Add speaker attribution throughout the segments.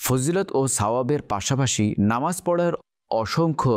Speaker 1: ফজিলত ও সাওয়াবের পাশাপাশি নামাজ পড়ার অসংখ্য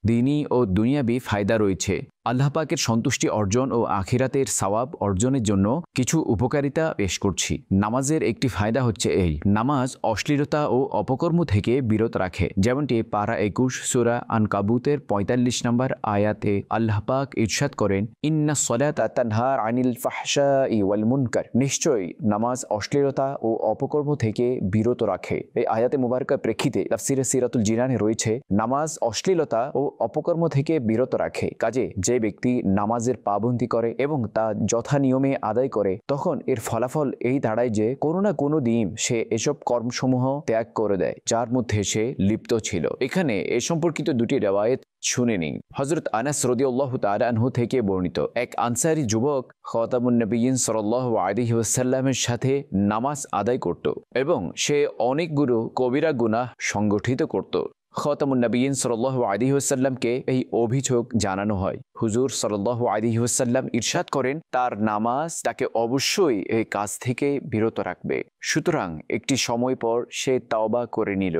Speaker 1: দিনী ও দুনিয়াবি ফায়দা রয়েছে। আল্লাহ পাকের সন্তুষ্টি অর্জন ও আখিরাতের সাওয়াব অর্জনের জন্য কিছু উপকারিতা পেশ করছি। নামাজের একটি ফায়দা হচ্ছে এই, নামাজ অশ্লীলতা ও অপকর্ম থেকে বিরত রাখে। যেমনটি পারা 21 সূরা আনকাবুতের 45 নম্বর আয়াতে আল্লাহ পাক ইরশাদ করেন, ইন্নাস সালাতা তানহা আনিল ফাহশাই ওয়াল মুনকার, নিশ্চয়ই নামাজ অশ্লীলতা ও অপকর্ম থেকে বিরত রাখে। এই আয়াতে মুবারকার প্রেক্ষিতে তাফসিরে সিরাতুল জিনানে রয়েছে, নামাজ অশ্লীলতা ও অপকর্ম থেকে বিরত রাখে। কাজে যে ব্যক্তি নামাজের পাবন্দি করে এবং তা যথা নিয়মে আদায় করে, তখন এর ফলাফল এই দাঁড়ায় যে কোনো না কোনো দিন সে এসব কর্মসমূহ ত্যাগ করে দেয় যার মধ্যে সে লিপ্ত ছিল। এখানে এ সম্পর্কিত দুটি রিওয়ায়াত শুনে নিন। হযরত আনাস রাদিয়াল্লাহু তাআলা আনহু থেকে বর্ণিত, এক আনসারী যুবক খাতামুন নবিয়্যিন সাল্লাল্লাহু আলাইহি ওয়াসাল্লামের সাথে নামাজ আদায় করত এবং সে অনেকগুলো কবিরা গুনাহ সংগঠিত করত। খাতামুন নবিয়্যিন সাল্লাল্লাহু আলাইহি ওয়াসাল্লামকে এই অভিযোগ জানানো হয়। হুজুর সাল্লাল্লাহু আলাইহি ওয়াসাল্লাম ইরশাদ করেন, তার নামাজ তাকে অবশ্যই এই কাজ থেকে বিরত রাখবে। সুতরাং একটি সময় পর সে তাওবা করে নিল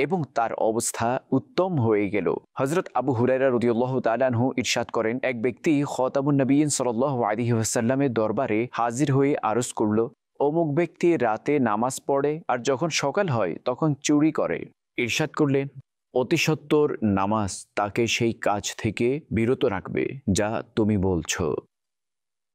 Speaker 1: এবং তার অবস্থা উত্তম হয়ে গেল। হযরত আবু হুরায়রা রাদিয়াল্লাহু তাআলা আনহু ইরশাদ করেন, এক ব্যক্তি খাতামুন নবিয়্যিন সাল্লাল্লাহু আলাইহি ওয়াসাল্লামের দরবারে হাজির হয়ে আরজ করল, অমুক ব্যক্তি রাতে নামাজ পড়ে আর যখন সকাল হয় তখন চুরি করে। ইরশাদ করলেন, অতি সত্বর নামাজ তাকে সেই কাজ থেকে বিরত রাখবে যা তুমি বলছো।